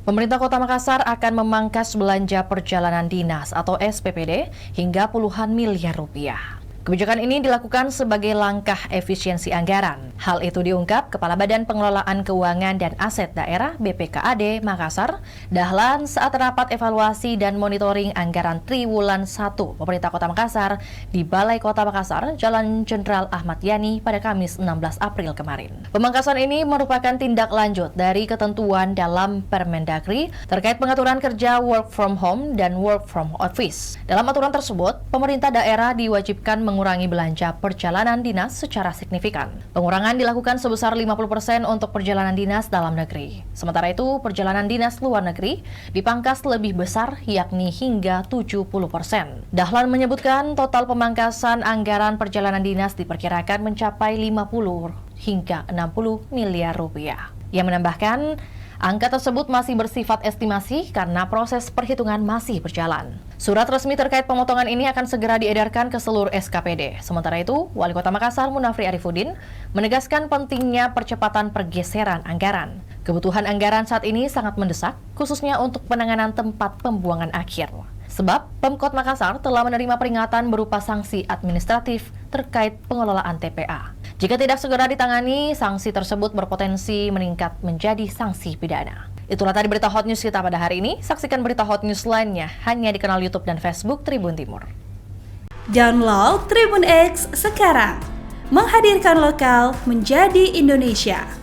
Pemerintah Kota Makassar akan memangkas belanja perjalanan dinas atau SPPD hingga puluhan miliar rupiah. Kebijakan ini dilakukan sebagai langkah efisiensi anggaran. Hal itu diungkap Kepala Badan Pengelolaan Keuangan dan Aset Daerah BPKAD Makassar, Dahlan saat rapat evaluasi dan monitoring anggaran Triwulan 1 Pemerintah Kota Makassar di Balai Kota Makassar, Jalan Jenderal Ahmad Yani pada Kamis 16 April kemarin. Pemangkasan ini merupakan tindak lanjut dari ketentuan dalam Permendagri terkait pengaturan kerja work from home dan work from office. Dalam aturan tersebut, pemerintah daerah diwajibkan mengurangi belanja perjalanan dinas secara signifikan. Pengurangan dilakukan sebesar 50% untuk perjalanan dinas dalam negeri. Sementara itu, perjalanan dinas luar negeri dipangkas lebih besar, yakni hingga 70%. Dahlan menyebutkan total pemangkasan anggaran perjalanan dinas diperkirakan mencapai 50 hingga 60 miliar rupiah. Ia menambahkan, angka tersebut masih bersifat estimasi karena proses perhitungan masih berjalan. Surat resmi terkait pemotongan ini akan segera diedarkan ke seluruh SKPD. Sementara itu, Wali Kota Makassar Munafri Arifudin menegaskan pentingnya percepatan pergeseran anggaran. Kebutuhan anggaran saat ini sangat mendesak, khususnya untuk penanganan tempat pembuangan akhir. Sebab Pemkot Makassar telah menerima peringatan berupa sanksi administratif terkait pengelolaan TPA. Jika tidak segera ditangani, sanksi tersebut berpotensi meningkat menjadi sanksi pidana. Itulah tadi berita Hot News kita pada hari ini. Saksikan berita Hot News lainnya hanya di kanal YouTube dan Facebook Tribun Timur. Download Tribun X sekarang. Menghadirkan lokal menjadi Indonesia.